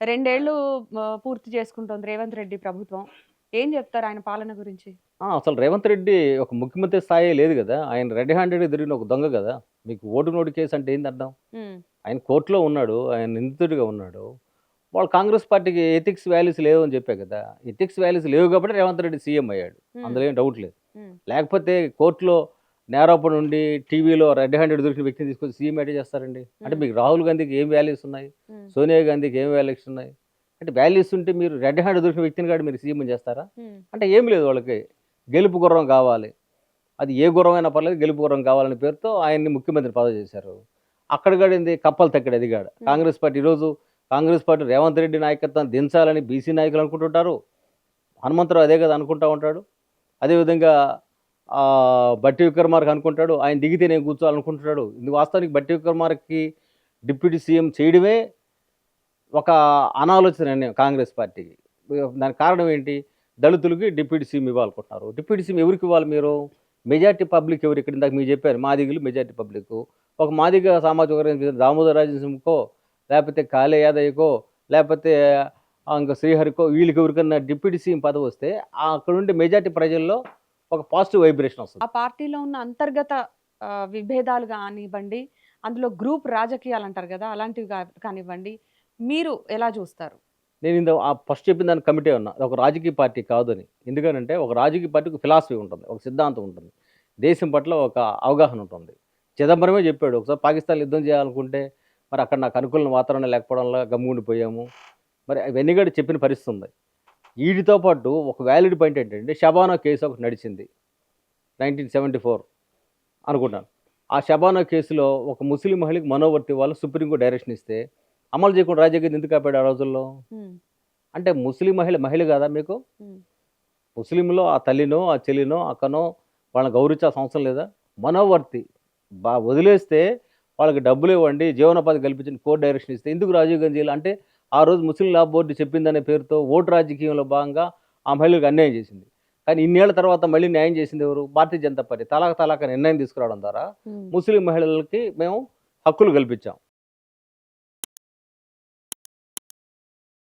2 ఏళ్ళు పూర్తి చేసుకుంటోంది రేవంత్ రెడ్డి ప్రభుత్వం. ఏం జెప్తారు ఆయన పాలన గురించి? అసలు రేవంత్ రెడ్డి ఒక ముఖ్యమంత్రి స్థాయే లేదు గదా! ఆయన రెడ్ హ్యాండెడ్‌గా దొరికిన ఒక దొంగ గదా! మీకు ఓటుకు నోటు కేసు అంటే ఏందర్థం? హ్మ్. ఆయన కోర్ట్‌లో ఉన్నాడు. ఆయన నిందితుడిగా ఉన్నాడు. వాళ్ళు కాంగ్రెస్ పార్టీకి ఎథిక్స్, వాల్యూస్ లేవని చెప్పా గదా! ఎథిక్స్, వాల్యూస్ లేవు కాబట్టి రేవంత్ రెడ్డి సీఎం అయ్యాడు. హ్మ్. అందులో ఏం డౌట్ లేదు. హ్మ్. లేకపోతే కోర్ట్‌లో నేరాపడి ఉండి టీవీలో రెడ్ హ్యాండెడ్ దొరికిన వ్యక్తిని తీసుకొచ్చి సీఎం ఎట్టా చేస్తారండి? అంటే హ్మ్. మీకు రాహుల్ గాంధీకి ఏం వాల్యూస్ ఉన్నాయి? హ్మ్. సోనియా గాంధీకి ఏం వాల్యూస్ ఉన్నాయి? అంటే వాల్యూస్ ఉంటే మీరు రెడ్ హ్యాండెడ్ దొరికిన వ్యక్తిని కాదు మీరు సీఎం చేస్తారా? హ్మ్. అంటే ఏమి లేదు వాళ్ళకి. గెలుపు గుర్రం కావాలి. అది ఏ గుర్రమైనా పర్లేదు గెలుపు గుర్రం కావాలనే పేరుతో ఆయన్ని ముఖ్యమంత్రి పదవి చేశారు. అక్కడ గడింది కప్పలు తక్కడు ఎదిగాడు. హ్మ్. కాంగ్రెస్ పార్టీ ఈరోజు కాంగ్రెస్ పార్టీ రేవంత్ రెడ్డి నాయకత్వాన్ని దించాలని బీసీ నాయకులు అనుకుంటుంటారు. హనుమంతరావు అదే కదా అనుకుంటా ఉంటాడు. అదేవిధంగా బట్టి విక్రమార్క అనుకుంటాడు. ఆయన దిగితే నేను కూర్చోవాలనుకుంటున్నాడు. ఇది వాస్తవానికి బట్టి విక్రమార్కకి డిప్యూటీ సీఎం చేయడమే ఒక అనాలోచిత నిర్ణయం కాంగ్రెస్ పార్టీకి. దానికి కారణం ఏంటి? దళితులకి డిప్యూటీ సీఎం ఇవ్వాలనుకుంటున్నారు. డిప్యూటీ సీఎం ఎవరికి ఇవ్వాలి మీరు? మెజారిటీ పబ్లిక్ ఎవరు? ఇక్కడ ఇందాక మీకు చెప్పాను మాదిగలు మెజారిటీ పబ్లిక్. ఒక మాదిగ సామాజిక వర్గానికి చెందిన దామోదర రాజనరసింహకో, లేకపోతే కాళే యాదయ్యకో, లేకపోతే ఇంక శ్రీహరికో వీళ్ళకి ఎవరికన్నా డిప్యూటీ సీఎం పదవొస్తే అక్కడుండే మెజారిటీ ప్రజల్లో ఒక పాజిటివ్ వైబ్రేషన్ వస్తది. ఆ పార్టీలో ఉన్న అంతర్గత విభేదాలు గానివ్వండి, అందులో గ్రూప్ రాజకీయాలంటారు గదా! అలాంటివి కానివ్వండి, మీరు ఎలా జూస్తారు? నేను ఫస్ట్ చెప్పిన దానికి కమిటే ఉన్నా. అదొక రాజకీయ పార్టీ కాదని. ఎందుకనంటే ఒక రాజకీయ పార్టీకి ఫిలాసఫీ ఉంటుంది. ఒక సిద్ధాంతం ఉంటుంది. దేశం పట్ల ఒక అవగాహన ఉంటుంది. చిదంబరమే చెప్పాడు. ఒకసారి పాకిస్తాన్‌లో యుద్ధం చేయాలనుకుంటే మరి అక్కడ నాకు అనుకూల వాతావరణం లేకపోవడం వల్ల గమ్ముగుండిపోయాము. మరి అవన్నీ కూడా చెప్పిన పరిస్థితి ఉంది. వీటితో పాటు ఒక వ్యాలిడ్ పాయింట్ ఏంటంటే షబానా కేసు ఒకటి నడిచింది. 1974 అనుకుంటాను. ఆ షబానా కేసులో ఒక ముస్లిం మహిళకి మనోవర్తి వాళ్ళు సుప్రీంకోర్ట్ డైరెక్షన్ ఇస్తే అమలు చేయకుండా రాజీవ్ గాంధీ ఎందుకు ఆపాడు ఆ రోజుల్లో? హ్మ్. అంటే ముస్లిం మహిళ మహిళ కాదా మీకు? హ్మ్. ముస్లింలో ఆ తల్లినో, ఆ చెల్లినో, అక్కనో వాళ్ళని గౌరవించాల్సిన అవసరం లేదా? మనోవర్తి. వదిలేస్తే వాళ్ళకి డబ్బులివ్వండి, జీవనోపాధి కల్పించండి కోర్ట్ డైరెక్షన్ ఇస్తే ఎందుకు రాజీవ్ గాంధీలు అంటే ఆ రోజు ముస్లిం లా బోర్డ్ చెప్పిందనే పేరుతో ఓటు రాజకీయంలో భాగంగా ఆ మహిళలకు అన్యాయం చేసింది. కానీ ఇన్నేళ్ల తర్వాత మళ్ళీ న్యాయం చేసింది ఎవరు? భారతీయ జనతా పార్టీ. తలాక్ తలాక్ నిర్ణయం తీసుకురావడం ద్వారా హ్మ్. ముస్లిం మహిళలకి మేము హక్కులు కల్పించాం.